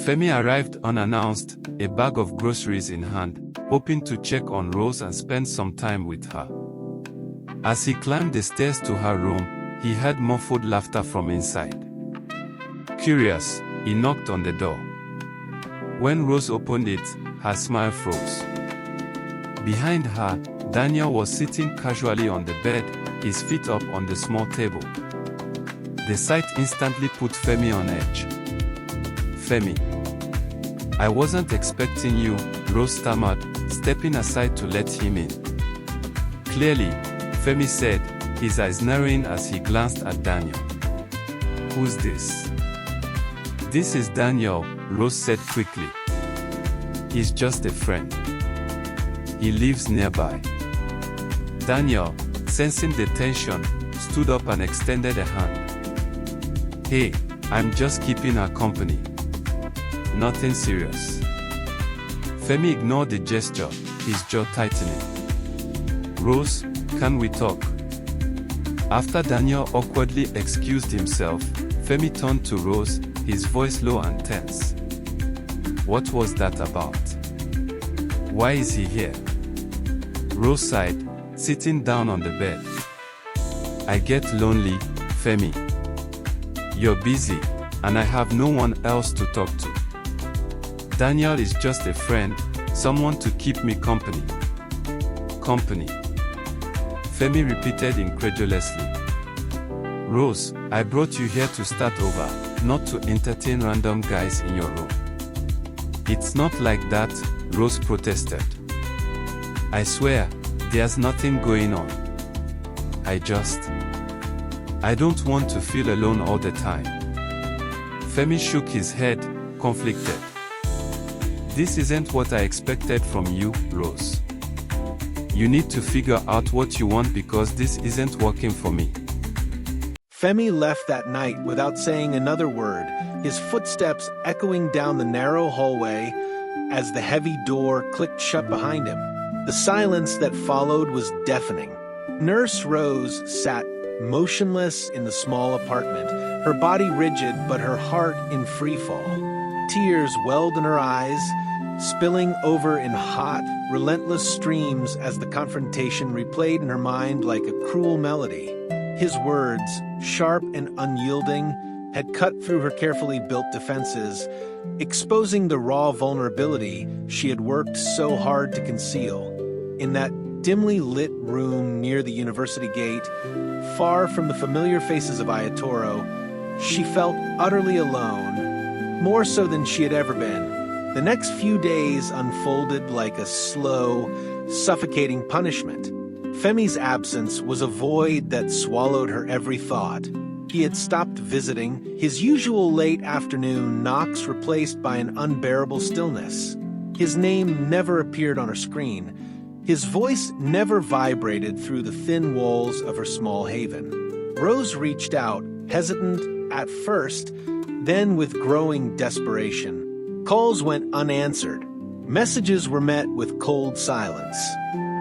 Femi arrived unannounced, a bag of groceries in hand, hoping to check on Rose and spend some time with her. As he climbed the stairs to her room, he heard muffled laughter from inside. Curious, he knocked on the door. When Rose opened it, her smile froze. Behind her, Daniel was sitting casually on the bed, his feet up on the small table. The sight instantly put Femi on edge. Femi. I wasn't expecting you, Rose stammered, stepping aside to let him in. Clearly, Femi said, his eyes narrowing as he glanced at Daniel. Who's this? This is Daniel, Rose said quickly. He's just a friend. He lives nearby. Daniel, sensing the tension, stood up and extended a hand. Hey, I'm just keeping her company. Nothing serious. Femi ignored the gesture, his jaw tightening. Rose, can we talk? After Daniel awkwardly excused himself, Femi turned to Rose, his voice low and tense. What was that about? Why is he here? Rose sighed, sitting down on the bed. I get lonely, Femi. You're busy, and I have no one else to talk to. Daniel is just a friend, someone to keep me company. Company. Femi repeated incredulously. Rose, I brought you here to start over, not to entertain random guys in your room. It's not like that, Rose protested. I swear, there's nothing going on. I don't want to feel alone all the time. Femi shook his head, conflicted. This isn't what I expected from you, Rose. You need to figure out what you want because this isn't working for me. Femi left that night without saying another word, his footsteps echoing down the narrow hallway as the heavy door clicked shut behind him. The silence that followed was deafening. Nurse Rose sat motionless in the small apartment, her body rigid but her heart in freefall. Tears welled in her eyes, spilling over in hot, relentless streams as the confrontation replayed in her mind like a cruel melody. His words, sharp and unyielding, had cut through her carefully built defenses, exposing the raw vulnerability she had worked so hard to conceal. In that dimly lit room near the university gate, far from the familiar faces of Ayatoro, she felt utterly alone, more so than she had ever been. The next few days unfolded like a slow, suffocating punishment. Femi's absence was a void that swallowed her every thought. He had stopped visiting, his usual late afternoon knocks replaced by an unbearable stillness. His name never appeared on her screen. His voice never vibrated through the thin walls of her small haven. Rose reached out, hesitant at first, then with growing desperation. Calls went unanswered. Messages were met with cold silence.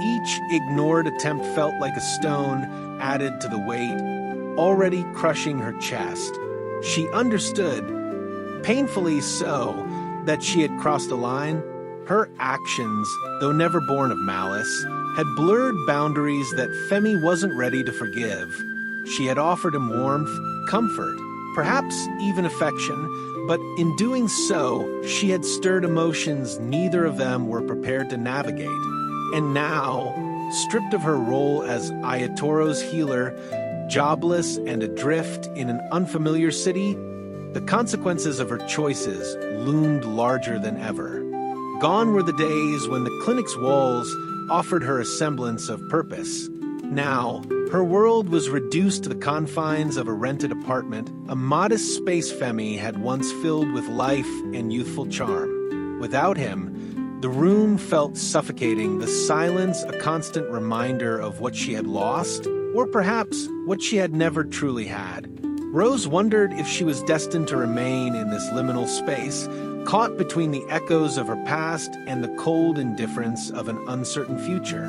Each ignored attempt felt like a stone added to the weight, already crushing her chest. She understood, painfully so, that she had crossed a line. Her actions, though never born of malice, had blurred boundaries that Femi wasn't ready to forgive. She had offered him warmth, comfort, perhaps even affection, but in doing so, she had stirred emotions neither of them were prepared to navigate. And now, stripped of her role as Ayatoro's healer, jobless and adrift in an unfamiliar city, the consequences of her choices loomed larger than ever. Gone were the days when the clinic's walls offered her a semblance of purpose. Now, her world was reduced to the confines of a rented apartment, a modest space Femi had once filled with life and youthful charm. Without him, the room felt suffocating, the silence a constant reminder of what she had lost, or perhaps what she had never truly had. Rose wondered if she was destined to remain in this liminal space, caught between the echoes of her past and the cold indifference of an uncertain future.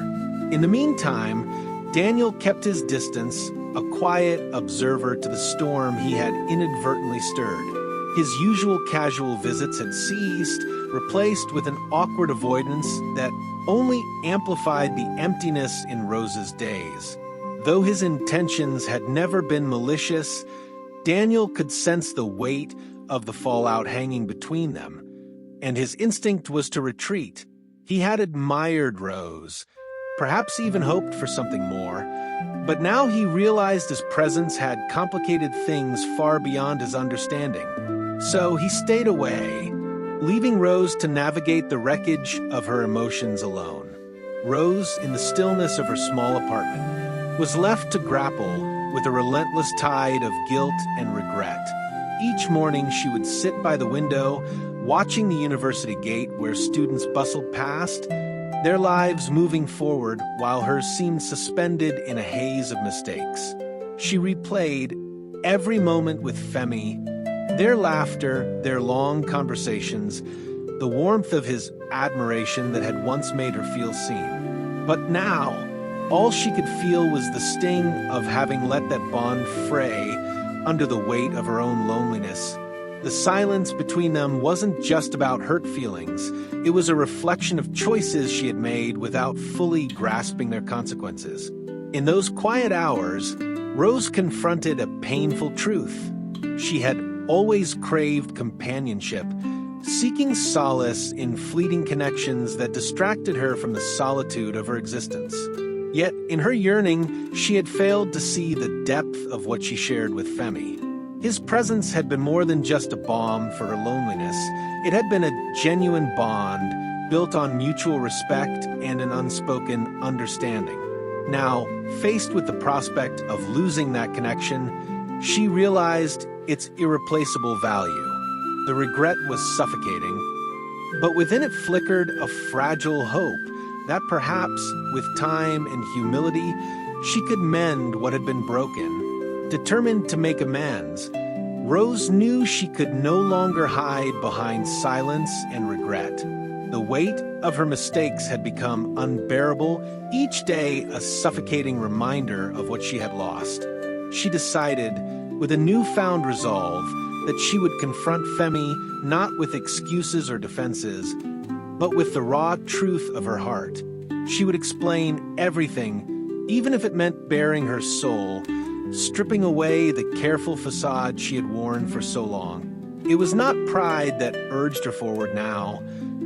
In the meantime, Daniel kept his distance, a quiet observer to the storm he had inadvertently stirred. His usual casual visits had ceased, replaced with an awkward avoidance that only amplified the emptiness in Rose's days. Though his intentions had never been malicious, Daniel could sense the weight of the fallout hanging between them, and his instinct was to retreat. He had admired Rose, perhaps even hoped for something more, but now he realized his presence had complicated things far beyond his understanding. So he stayed away, leaving Rose to navigate the wreckage of her emotions alone. Rose, in the stillness of her small apartment, was left to grapple with a relentless tide of guilt and regret. Each morning she would sit by the window, watching the university gate where students bustled past, their lives moving forward while hers seemed suspended in a haze of mistakes. She replayed every moment with Femi, their laughter, their long conversations, the warmth of his admiration that had once made her feel seen. But now, all she could feel was the sting of having let that bond fray under the weight of her own loneliness. The silence between them wasn't just about hurt feelings. It was a reflection of choices she had made without fully grasping their consequences. In those quiet hours, Rose confronted a painful truth. She had always craved companionship, seeking solace in fleeting connections that distracted her from the solitude of her existence. Yet, in her yearning, she had failed to see the depth of what she shared with Femi. His presence had been more than just a balm for her loneliness. It had been a genuine bond, built on mutual respect and an unspoken understanding. Now, faced with the prospect of losing that connection, she realized its irreplaceable value. The regret was suffocating, but within it flickered a fragile hope that perhaps, with time and humility, she could mend what had been broken. Determined to make amends, Rose knew she could no longer hide behind silence and regret. The weight of her mistakes had become unbearable, each day a suffocating reminder of what she had lost. She decided, with a newfound resolve, that she would confront Femi not with excuses or defenses, but with the raw truth of her heart. She would explain everything, even if it meant baring her soul, stripping away the careful facade she had worn for so long. It was not pride that urged her forward now,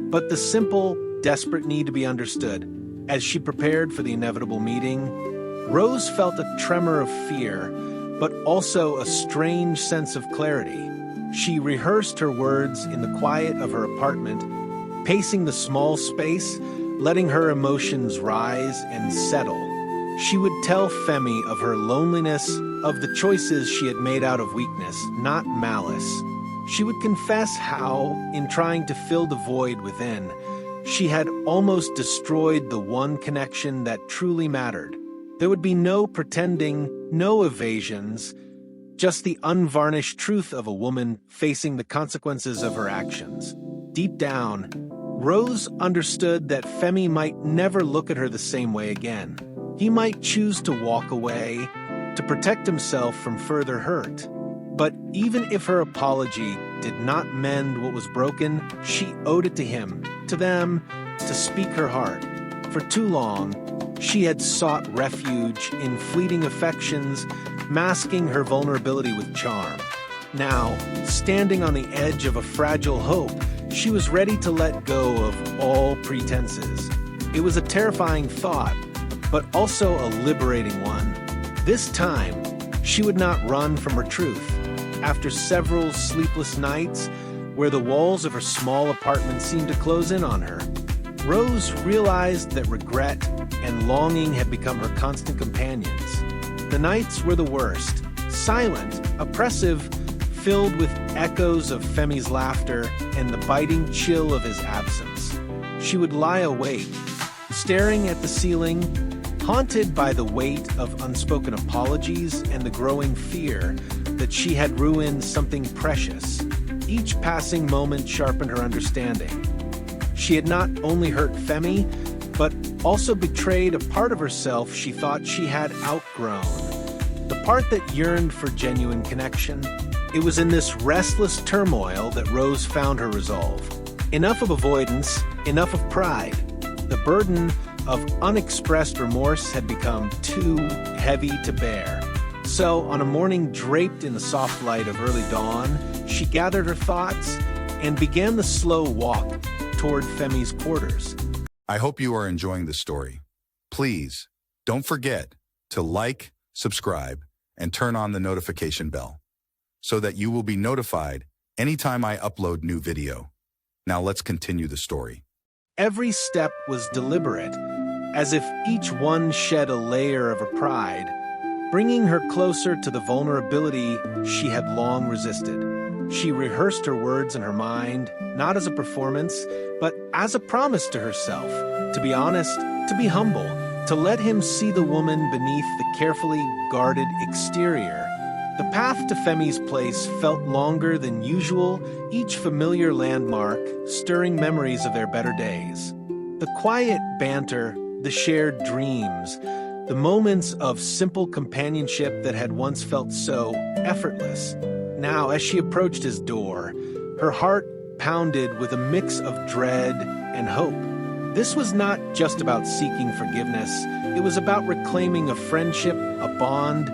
but the simple, desperate need to be understood. As she prepared for the inevitable meeting, Rose felt a tremor of fear, but also a strange sense of clarity. She rehearsed her words in the quiet of her apartment, pacing the small space, letting her emotions rise and settle. She would tell Femi of her loneliness, of the choices she had made out of weakness, not malice. She would confess how, in trying to fill the void within, she had almost destroyed the one connection that truly mattered. There would be no pretending, no evasions, just the unvarnished truth of a woman facing the consequences of her actions. Deep down, Rose understood that Femi might never look at her the same way again. He might choose to walk away, to protect himself from further hurt. But even if her apology did not mend what was broken, she owed it to him, to them, to speak her heart. For too long, she had sought refuge in fleeting affections, masking her vulnerability with charm. Now, standing on the edge of a fragile hope, she was ready to let go of all pretenses. It was a terrifying thought, but also a liberating one. This time, she would not run from her truth. After several sleepless nights, where the walls of her small apartment seemed to close in on her, Rose realized that regret and longing had become her constant companions. The nights were the worst, silent, oppressive, filled with echoes of Femi's laughter and the biting chill of his absence. She would lie awake, staring at the ceiling, haunted by the weight of unspoken apologies and the growing fear that she had ruined something precious. Each passing moment sharpened her understanding. She had not only hurt Femi, but also betrayed a part of herself she thought she had outgrown. The part that yearned for genuine connection, It was in this restless turmoil that Rose found her resolve. Enough of avoidance, enough of pride. The burden of unexpressed remorse had become too heavy to bear. So, on a morning draped in the soft light of early dawn, she gathered her thoughts and began the slow walk toward Femi's quarters. I hope you are enjoying the story. Please, don't forget to like, subscribe, and turn on the notification bell so that you will be notified anytime I upload new video. Now let's continue the story. Every step was deliberate, as if each one shed a layer of her pride, bringing her closer to the vulnerability she had long resisted. She rehearsed her words in her mind, not as a performance, but as a promise to herself, to be honest, to be humble, to let him see the woman beneath the carefully guarded exterior. The path to Femi's place felt longer than usual, each familiar landmark stirring memories of their better days. The quiet banter, the shared dreams, the moments of simple companionship that had once felt so effortless. Now, as she approached his door, her heart pounded with a mix of dread and hope. This was not just about seeking forgiveness. It was about reclaiming a friendship, a bond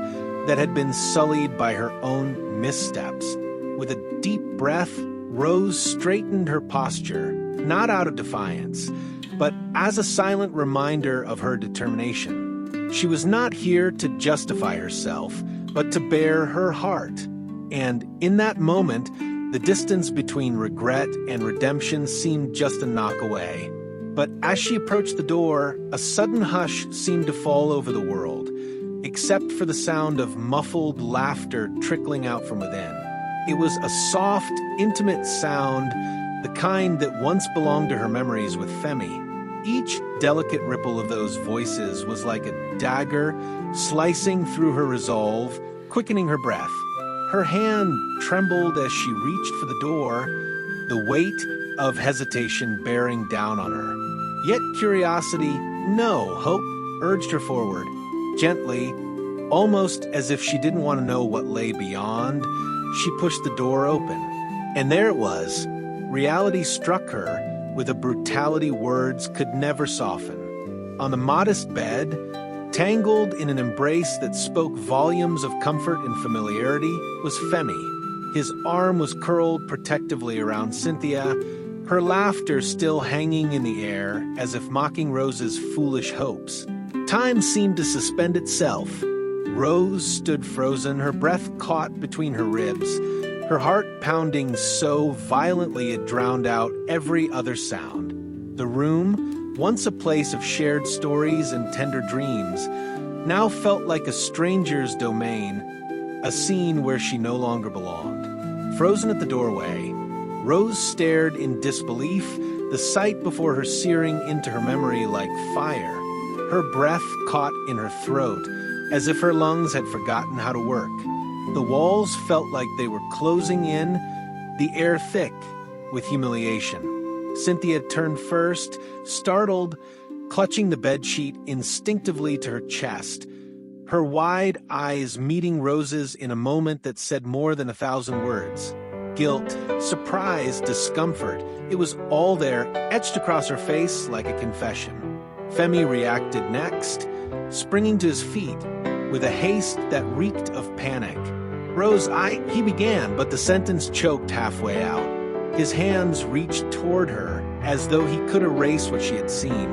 that had been sullied by her own missteps. With a deep breath, Rose straightened her posture, not out of defiance, but as a silent reminder of her determination. She was not here to justify herself, but to bare her heart. And in that moment, the distance between regret and redemption seemed just a knock away. But as she approached the door, a sudden hush seemed to fall over the world, except for the sound of muffled laughter trickling out from within. It was a soft, intimate sound, the kind that once belonged to her memories with Femi. Each delicate ripple of those voices was like a dagger slicing through her resolve, quickening her breath. Her hand trembled as she reached for the door, the weight of hesitation bearing down on her. Yet curiosity, no, hope, urged her forward. Gently, almost as if she didn't want to know what lay beyond, she pushed the door open. And there it was. Reality struck her with a brutality words could never soften. On the modest bed, tangled in an embrace that spoke volumes of comfort and familiarity, was Femi. His arm was curled protectively around Cynthia, her laughter still hanging in the air as if mocking Rose's foolish hopes. Time seemed to suspend itself. Rose stood frozen, her breath caught between her ribs, her heart pounding so violently it drowned out every other sound. The room, once a place of shared stories and tender dreams, now felt like a stranger's domain, a scene where she no longer belonged. Frozen at the doorway, Rose stared in disbelief, the sight before her searing into her memory like fire. Her breath caught in her throat, as if her lungs had forgotten how to work. The walls felt like they were closing in, the air thick with humiliation. Cynthia turned first, startled, clutching the bedsheet instinctively to her chest, her wide eyes meeting Rose's in a moment that said more than 1,000 words. Guilt, surprise, discomfort, it was all there, etched across her face like a confession. Femi reacted next, springing to his feet with a haste that reeked of panic. Rose, he began, but the sentence choked halfway out. His hands reached toward her as though he could erase what she had seen,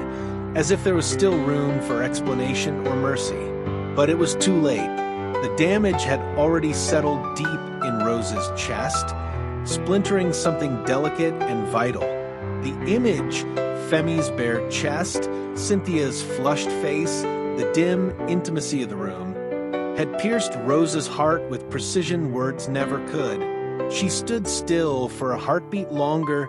as if there was still room for explanation or mercy. But it was too late. The damage had already settled deep in Rose's chest, splintering something delicate and vital. The image, Femi's bare chest, Cynthia's flushed face, the dim intimacy of the room, had pierced Rose's heart with precision words never could. She stood still for a heartbeat longer,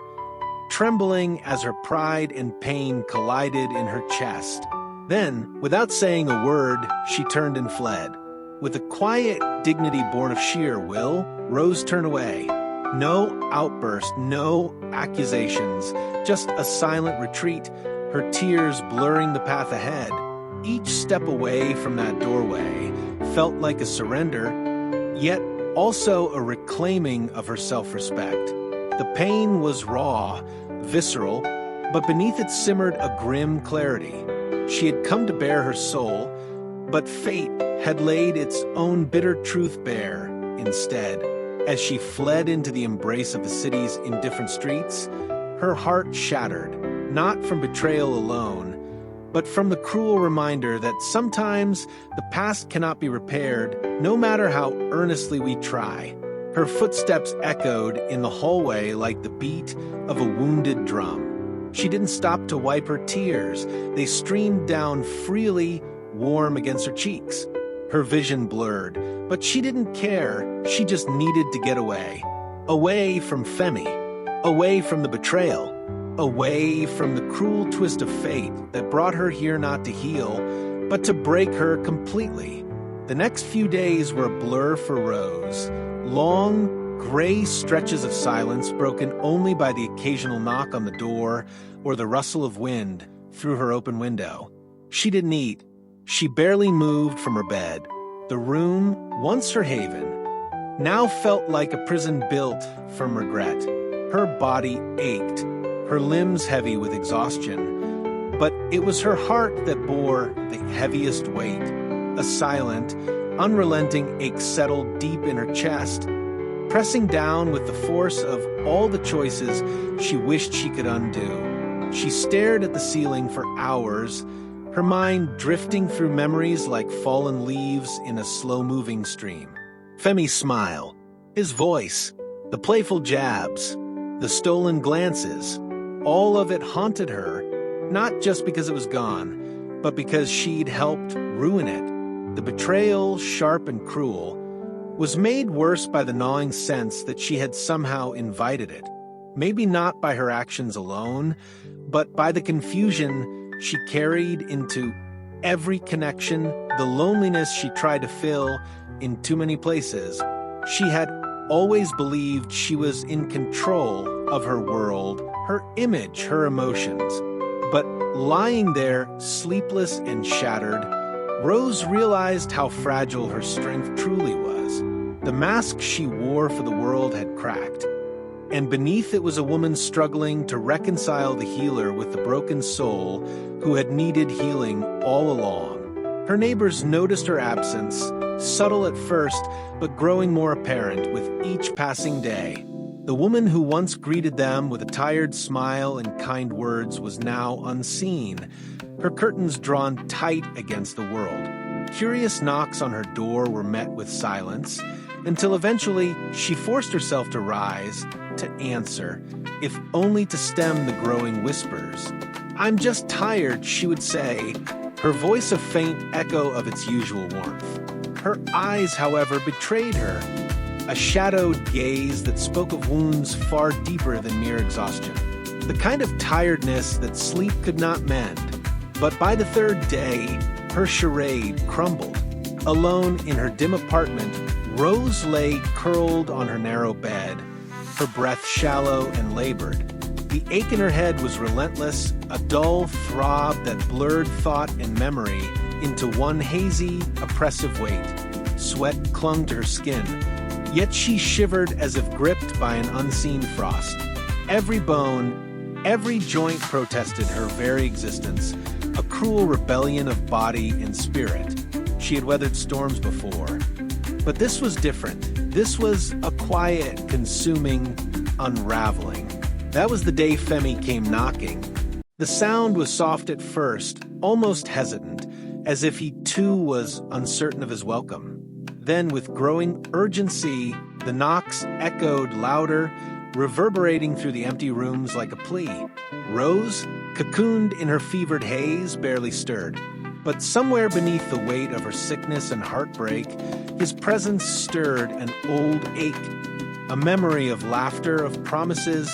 trembling as her pride and pain collided in her chest. Then, without saying a word, she turned and fled. With a quiet dignity born of sheer will, Rose turned away. No outburst, no accusations, just a silent retreat, her tears blurring the path ahead. Each step away from that doorway felt like a surrender, yet also a reclaiming of her self-respect. The pain was raw, visceral, but beneath it simmered a grim clarity. She had come to bare her soul, but fate had laid its own bitter truth bare instead. As she fled into the embrace of the city's indifferent streets, her heart shattered, not from betrayal alone, but from the cruel reminder that sometimes the past cannot be repaired, no matter how earnestly we try. Her footsteps echoed in the hallway like the beat of a wounded drum. She didn't stop to wipe her tears. They streamed down freely, warm against her cheeks. Her vision blurred, but she didn't care. She just needed to get away. Away from Femi. Away from the betrayal. Away from the cruel twist of fate that brought her here not to heal, but to break her completely. The next few days were a blur for Rose. Long, gray stretches of silence broken only by the occasional knock on the door or the rustle of wind through her open window. She didn't eat. She barely moved from her bed. The room, once her haven, now felt like a prison built from regret. Her body ached, her limbs heavy with exhaustion, but it was her heart that bore the heaviest weight. A silent, unrelenting ache settled deep in her chest, pressing down with the force of all the choices she wished she could undo. She stared at the ceiling for hours, her mind drifting through memories like fallen leaves in a slow-moving stream. Femi's smile, his voice, the playful jabs, the stolen glances, all of it haunted her, not just because it was gone, but because she'd helped ruin it. The betrayal, sharp and cruel, was made worse by the gnawing sense that she had somehow invited it. Maybe not by her actions alone, but by the confusion she carried into every connection, the loneliness she tried to fill in too many places. She had always believed she was in control of her world, her image, her emotions. But lying there, sleepless and shattered, Rose realized how fragile her strength truly was. The mask she wore for the world had cracked, and beneath it was a woman struggling to reconcile the healer with the broken soul who had needed healing all along. Her neighbors noticed her absence, subtle at first, but growing more apparent with each passing day. The woman who once greeted them with a tired smile and kind words was now unseen, her curtains drawn tight against the world. Curious knocks on her door were met with silence, until eventually she forced herself to rise, to answer, if only to stem the growing whispers. "I'm just tired," she would say, her voice a faint echo of its usual warmth. Her eyes, however, betrayed her, a shadowed gaze that spoke of wounds far deeper than mere exhaustion, the kind of tiredness that sleep could not mend. But by the third day, her charade crumbled. Alone in her dim apartment, Rose lay curled on her narrow bed, her breath shallow and labored. The ache in her head was relentless, a dull throb that blurred thought and memory into one hazy, oppressive weight. Sweat clung to her skin, yet she shivered as if gripped by an unseen frost. Every bone, every joint protested her very existence, a cruel rebellion of body and spirit. She had weathered storms before, but this was different. This was a quiet, consuming unraveling. That was the day Femi came knocking. The sound was soft at first, almost hesitant, as if he too was uncertain of his welcome. Then, with growing urgency, the knocks echoed louder, reverberating through the empty rooms like a plea. Rose, cocooned in her fevered haze, barely stirred. But somewhere beneath the weight of her sickness and heartbreak, his presence stirred an old ache, a memory of laughter, of promises,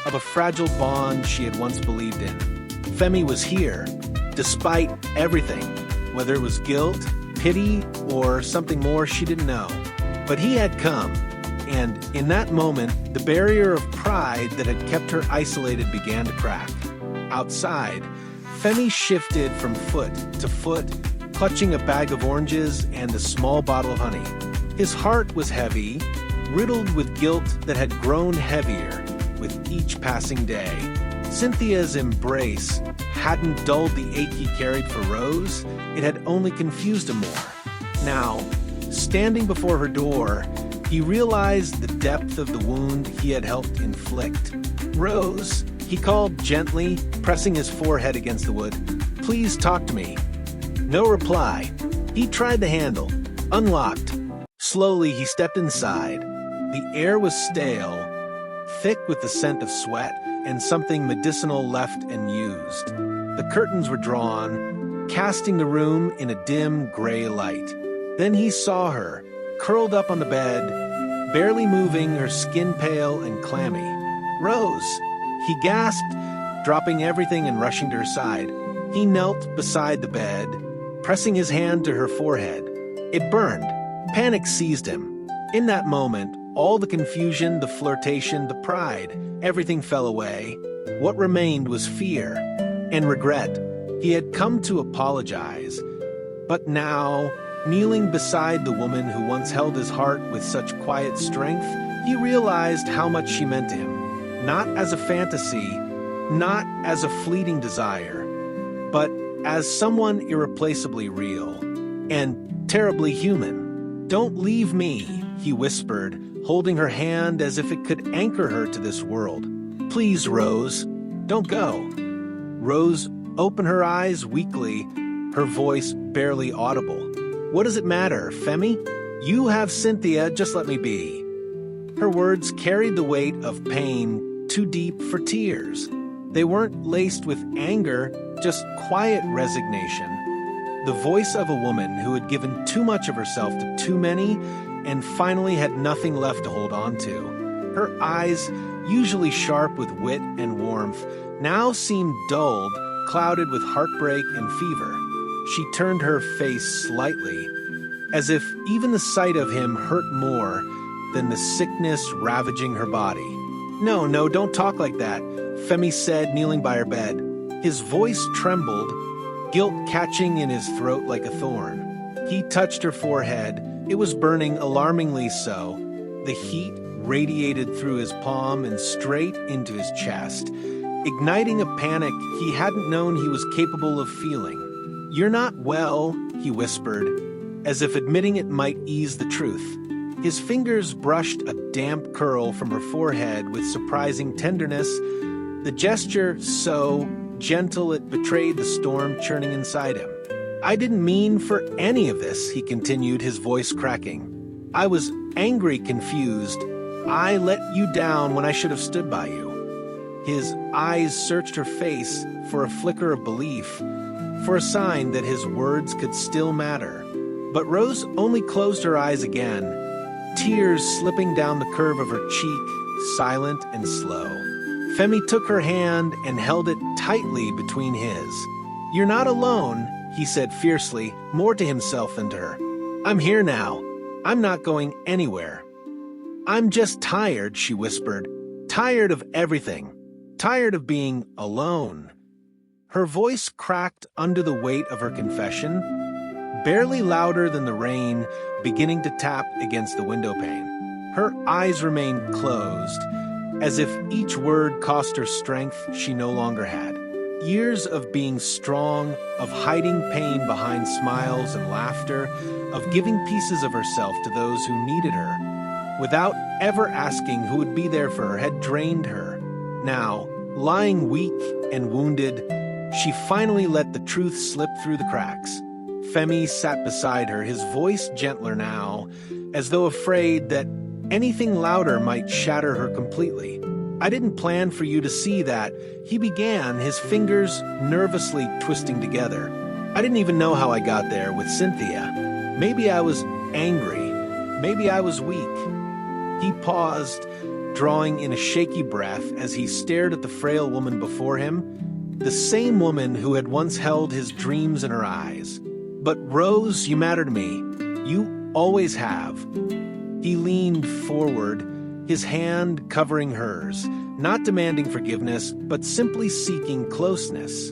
of a fragile bond she had once believed in. Femi was here, despite everything, whether it was guilt, pity, or something more she didn't know. But he had come, and in that moment, the barrier of pride that had kept her isolated began to crack. Outside, Femi shifted from foot to foot, clutching a bag of oranges and a small bottle of honey. His heart was heavy, riddled with guilt that had grown heavier with each passing day. Cynthia's embrace hadn't dulled the ache he carried for Rose, it had only confused him more. Now, standing before her door, he realized the depth of the wound he had helped inflict. "Rose," he called gently, pressing his forehead against the wood. "Please talk to me." No reply. He tried the handle, unlocked. Slowly, he stepped inside. The air was stale, thick with the scent of sweat and something medicinal left and used. The curtains were drawn, casting the room in a dim gray light. Then he saw her, curled up on the bed, barely moving, her skin pale and clammy. "Rose!" he gasped, dropping everything and rushing to her side. He knelt beside the bed, pressing his hand to her forehead. It burned. Panic seized him. In that moment, all the confusion, the flirtation, the pride, everything fell away. What remained was fear and regret. He had come to apologize, but now, kneeling beside the woman who once held his heart with such quiet strength, he realized how much she meant to him. Not as a fantasy, not as a fleeting desire, but as someone irreplaceably real and terribly human. "Don't leave me," he whispered, holding her hand as if it could anchor her to this world. "Please, Rose, don't go." Rose opened her eyes weakly, her voice barely audible. "What does it matter, Femi? You have Cynthia, just let me be." Her words carried the weight of pain too deep for tears. They weren't laced with anger, just quiet resignation. The voice of a woman who had given too much of herself to too many and finally had nothing left to hold on to. Her eyes, usually sharp with wit and warmth, now seemed dulled, clouded with heartbreak and fever. She turned her face slightly, as if even the sight of him hurt more than the sickness ravaging her body. No, don't talk like that," Femi said, kneeling by her bed. His voice trembled, guilt catching in his throat like a thorn. He touched her forehead. It was burning alarmingly so. The heat radiated through his palm and straight into his chest, igniting a panic he hadn't known he was capable of feeling. "You're not well," he whispered, as if admitting it might ease the truth. His fingers brushed a damp curl from her forehead with surprising tenderness, the gesture so gentle it betrayed the storm churning inside him. "I didn't mean for any of this," he continued, his voice cracking. "I was angry, confused. I let you down when I should have stood by you." His eyes searched her face for a flicker of belief, for a sign that his words could still matter. But Rose only closed her eyes again, tears slipping down the curve of her cheek, silent and slow. Femi took her hand and held it tightly between his. "You're not alone," he said fiercely, more to himself than to her. "I'm here now. I'm not going anywhere." "I'm just tired," she whispered. "Tired of everything. Tired of being alone." Her voice cracked under the weight of her confession, barely louder than the rain beginning to tap against the window pane. Her eyes remained closed, as if each word cost her strength she no longer had. Years of being strong, of hiding pain behind smiles and laughter, of giving pieces of herself to those who needed her, without ever asking who would be there for her, had drained her. Now, lying weak and wounded, she finally let the truth slip through the cracks. Femi sat beside her, his voice gentler now, as though afraid that anything louder might shatter her completely. "I didn't plan for you to see that," he began, his fingers nervously twisting together. "I didn't even know how I got there with Cynthia. Maybe I was angry. Maybe I was weak." He paused, drawing in a shaky breath as he stared at the frail woman before him, the same woman who had once held his dreams in her eyes. "But Rose, you matter to me. You always have." He leaned forward, his hand covering hers, not demanding forgiveness, but simply seeking closeness.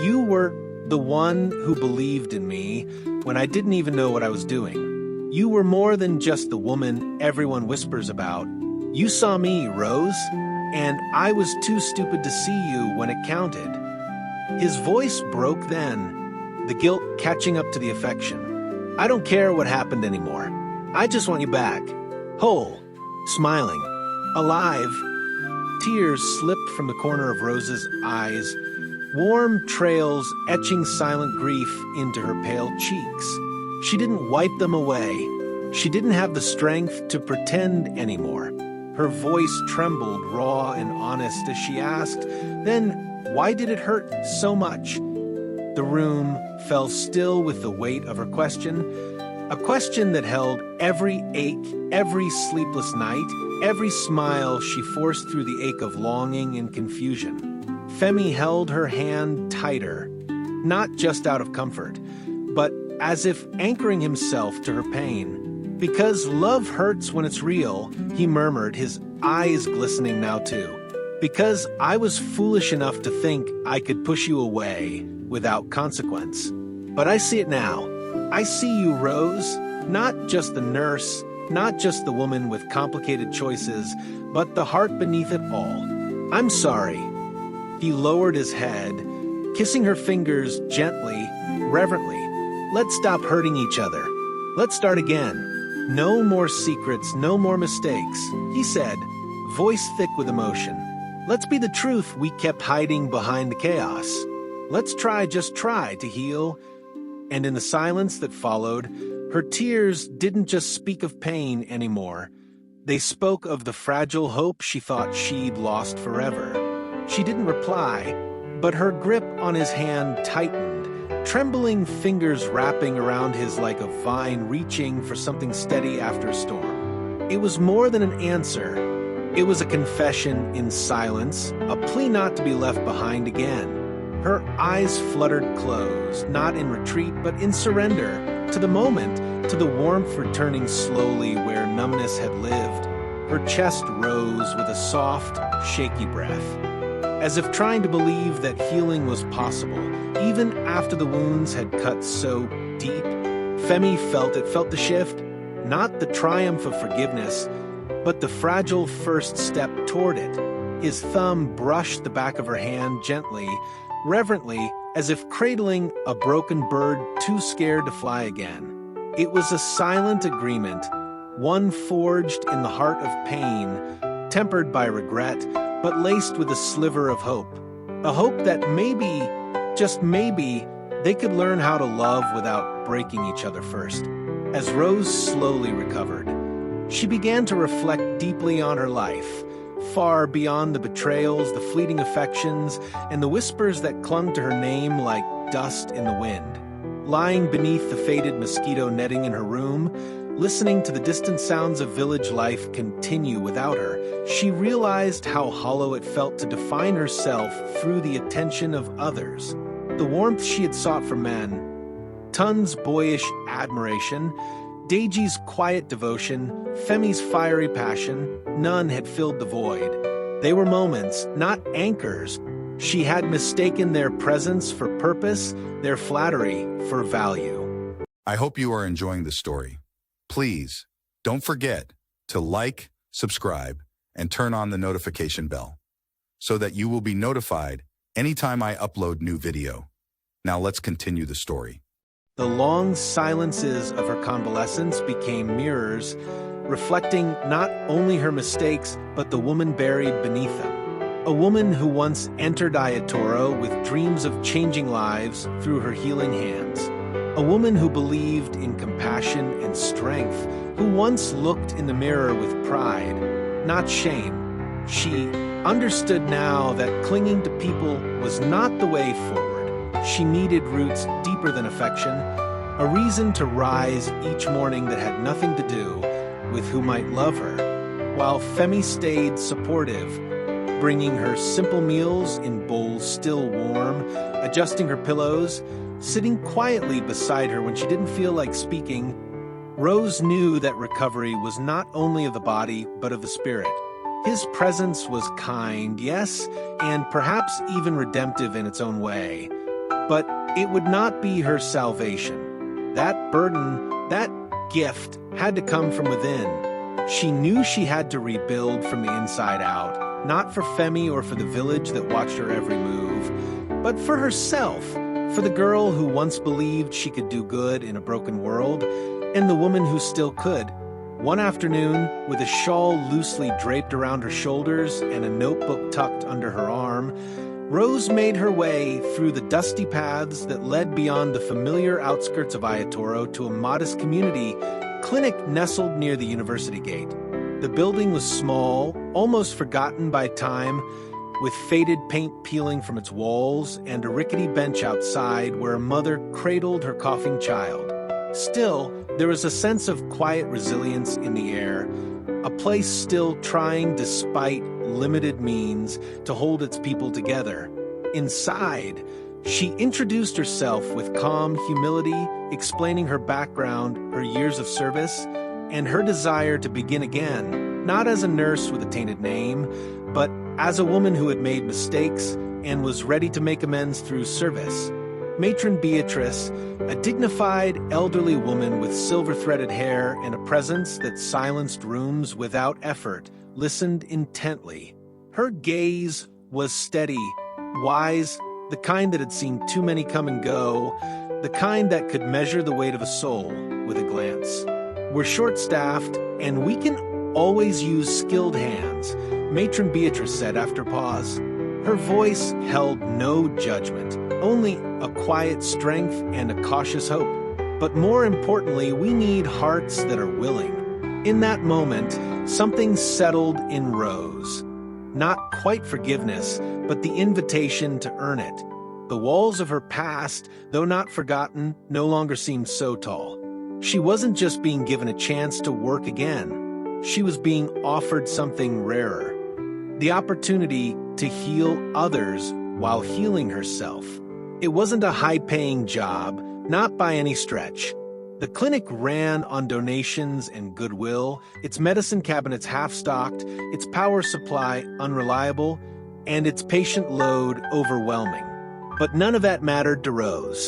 "You were the one who believed in me when I didn't even know what I was doing. You were more than just the woman everyone whispers about. You saw me, Rose, and I was too stupid to see you when it counted." His voice broke then, the guilt catching up to the affection. "I don't care what happened anymore. I just want you back. Whole, smiling, alive." Tears slipped from the corner of Rose's eyes, warm trails etching silent grief into her pale cheeks. She didn't wipe them away. She didn't have the strength to pretend anymore. Her voice trembled, raw and honest, as she asked, "Then why did it hurt so much?" The room fell still with the weight of her question, a question that held every ache, every sleepless night, every smile she forced through the ache of longing and confusion. Femi held her hand tighter, not just out of comfort, but as if anchoring himself to her pain. "Because love hurts when it's real," he murmured, his eyes glistening now too. "Because I was foolish enough to think I could push you away without consequence. But I see it now. I see you, Rose, not just the nurse, not just the woman with complicated choices, but the heart beneath it all. I'm sorry." He lowered his head, kissing her fingers gently, reverently. "Let's stop hurting each other. Let's start again. No more secrets, no more mistakes," he said, voice thick with emotion. "Let's be the truth we kept hiding behind the chaos. Let's try, just try, to heal." And in the silence that followed, her tears didn't just speak of pain anymore. They spoke of the fragile hope she thought she'd lost forever. She didn't reply, but her grip on his hand tightened, trembling fingers wrapping around his like a vine reaching for something steady after a storm. It was more than an answer. It was a confession in silence, a plea not to be left behind again. Her eyes fluttered closed, not in retreat, but in surrender, to the moment, to the warmth returning slowly where numbness had lived. Her chest rose with a soft, shaky breath, as if trying to believe that healing was possible, even after the wounds had cut so deep. Femi felt the shift, not the triumph of forgiveness, but the fragile first step toward it. His thumb brushed the back of her hand gently, reverently, as if cradling a broken bird too scared to fly again. It was a silent agreement, one forged in the heart of pain, tempered by regret, but laced with a sliver of hope. A hope that maybe, just maybe, they could learn how to love without breaking each other first. As Rose slowly recovered, she began to reflect deeply on her life, far beyond the betrayals, the fleeting affections, and the whispers that clung to her name like dust in the wind. Lying beneath the faded mosquito netting in her room, listening to the distant sounds of village life continue without her, she realized how hollow it felt to define herself through the attention of others. The warmth she had sought from men, Tun's boyish admiration, Deiji's quiet devotion, Femi's fiery passion, none had filled the void. They were moments, not anchors. She had mistaken their presence for purpose, their flattery for value. I hope you are enjoying the story. Please, don't forget to like, subscribe, and turn on the notification bell so that you will be notified anytime I upload new video. Now let's continue the story. The long silences of her convalescence became mirrors, reflecting not only her mistakes, but the woman buried beneath them. A woman who once entered Ayatoro with dreams of changing lives through her healing hands. A woman who believed in compassion and strength, who once looked in the mirror with pride, not shame. She understood now that clinging to people was not the way forward. She needed roots deeper than affection, a reason to rise each morning that had nothing to do with who might love her, while Femi stayed supportive, bringing her simple meals in bowls still warm, adjusting her pillows, sitting quietly beside her when she didn't feel like speaking. Rose knew that recovery was not only of the body, but of the spirit. His presence was kind, yes, and perhaps even redemptive in its own way. But it would not be her salvation. That burden, that gift had to come from within. She knew she had to rebuild from the inside out, not for Femi or for the village that watched her every move, but for herself, for the girl who once believed she could do good in a broken world, and the woman who still could. One afternoon, with a shawl loosely draped around her shoulders and a notebook tucked under her arm, Rose made her way through the dusty paths that led beyond the familiar outskirts of Ayatoro to a modest community clinic nestled near the university gate. The building was small, almost forgotten by time, with faded paint peeling from its walls and a rickety bench outside where a mother cradled her coughing child. Still, there was a sense of quiet resilience in the air, a place still trying, despite limited means, to hold its people together. Inside, she introduced herself with calm humility, explaining her background, her years of service, and her desire to begin again, not as a nurse with a tainted name, but as a woman who had made mistakes and was ready to make amends through service. Matron Beatrice, a dignified elderly woman with silver-threaded hair and a presence that silenced rooms without effort, listened intently. Her gaze was steady, wise, the kind that had seen too many come and go, the kind that could measure the weight of a soul with a glance. We're short-staffed, and we can always use skilled hands, Matron Beatrice said after a pause. Her voice held no judgment, only a quiet strength and a cautious hope. But more importantly, we need hearts that are willing. In that moment, something settled in Rose. Not quite forgiveness, but the invitation to earn it. The walls of her past, though not forgotten, no longer seemed so tall. She wasn't just being given a chance to work again. She was being offered something rarer. The opportunity to heal others while healing herself. It wasn't a high-paying job, not by any stretch. The clinic ran on donations and goodwill, its medicine cabinets half-stocked, its power supply unreliable, and its patient load overwhelming. But none of that mattered to Rose.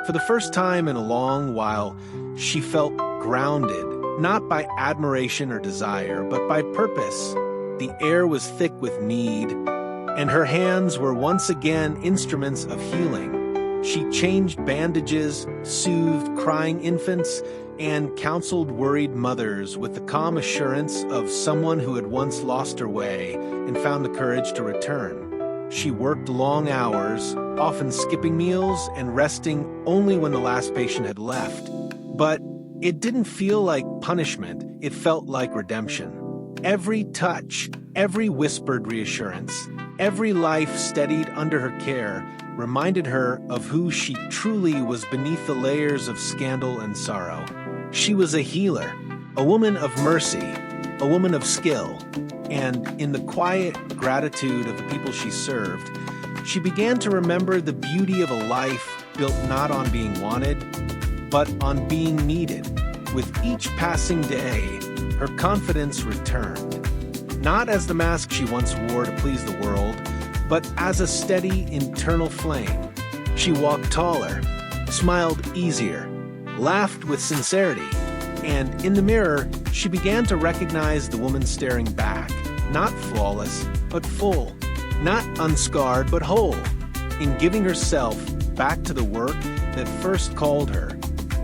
For the first time in a long while, she felt grounded, not by admiration or desire, but by purpose. The air was thick with need, and her hands were once again instruments of healing. She changed bandages, soothed crying infants, and counseled worried mothers with the calm assurance of someone who had once lost her way and found the courage to return. She worked long hours, often skipping meals and resting only when the last patient had left. But it didn't feel like punishment, it felt like redemption. Every touch, every whispered reassurance, every life steadied under her care reminded her of who she truly was beneath the layers of scandal and sorrow. She was a healer, a woman of mercy, a woman of skill, and in the quiet gratitude of the people she served, she began to remember the beauty of a life built not on being wanted, but on being needed. With each passing day, her confidence returned, not as the mask she once wore to please the world, but as a steady internal flame. She walked taller, smiled easier, laughed with sincerity, and in the mirror, she began to recognize the woman staring back, not flawless, but full, not unscarred, but whole, in giving herself back to the work that first called her.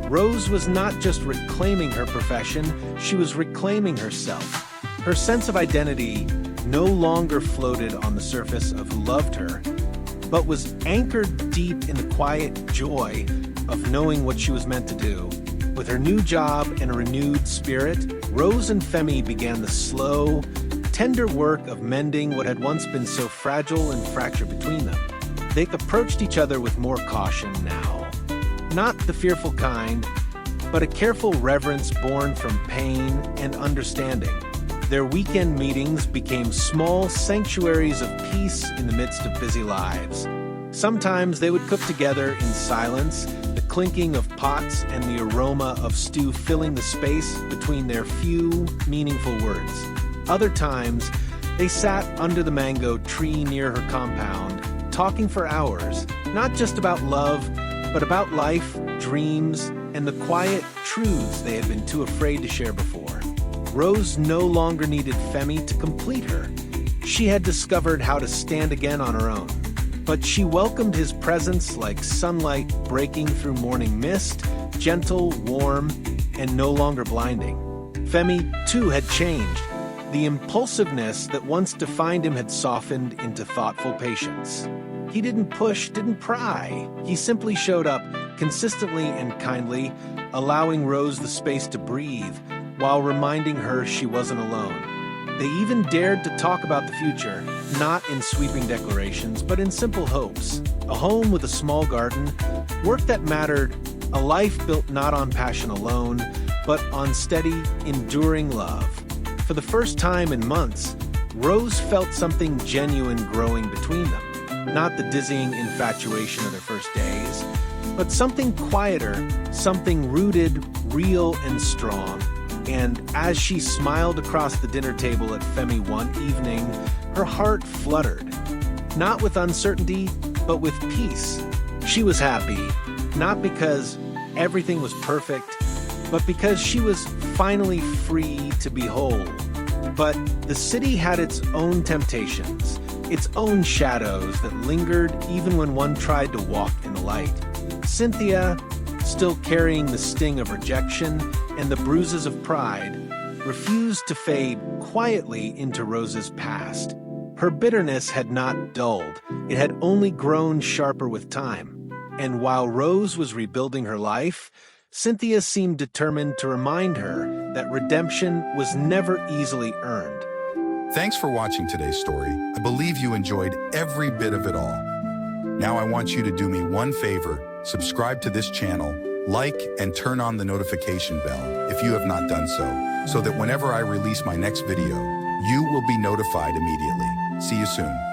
Rose was not just reclaiming her profession, she was reclaiming herself. Her sense of identity no longer floated on the surface of who loved her, but was anchored deep in the quiet joy of knowing what she was meant to do. With her new job and a renewed spirit, Rose and Femi began the slow, tender work of mending what had once been so fragile and fractured between them. They approached each other with more caution now. Not the fearful kind, but a careful reverence born from pain and understanding. Their weekend meetings became small sanctuaries of peace in the midst of busy lives. Sometimes they would cook together in silence, the clinking of pots and the aroma of stew filling the space between their few meaningful words. Other times, they sat under the mango tree near her compound, talking for hours, not just about love, but about life, dreams, and the quiet truths they had been too afraid to share before. Rose no longer needed Femi to complete her. She had discovered how to stand again on her own. But she welcomed his presence like sunlight breaking through morning mist, gentle, warm, and no longer blinding. Femi, too, had changed. The impulsiveness that once defined him had softened into thoughtful patience. He didn't push, didn't pry. He simply showed up, consistently and kindly, allowing Rose the space to breathe, while reminding her she wasn't alone. They even dared to talk about the future, not in sweeping declarations, but in simple hopes. A home with a small garden, work that mattered, a life built not on passion alone, but on steady, enduring love. For the first time in months, Rose felt something genuine growing between them. Not the dizzying infatuation of their first days, but something quieter, something rooted, real, and strong. And as she smiled across the dinner table at Femi one evening, her heart fluttered. Not with uncertainty, but with peace. She was happy, not because everything was perfect, but because she was finally free to be whole. But the city had its own temptations, its own shadows that lingered even when one tried to walk in the light. Cynthia, still carrying the sting of rejection and the bruises of pride, refused to fade quietly into Rose's past. Her bitterness had not dulled, it had only grown sharper with time. And while Rose was rebuilding her life, Cynthia seemed determined to remind her that redemption was never easily earned. Thanks for watching today's story. I believe you enjoyed every bit of it all. Now I want you to do me one favor, subscribe to this channel, like and turn on the notification bell if you have not done so that whenever I release my next video, you will be notified immediately. See you soon.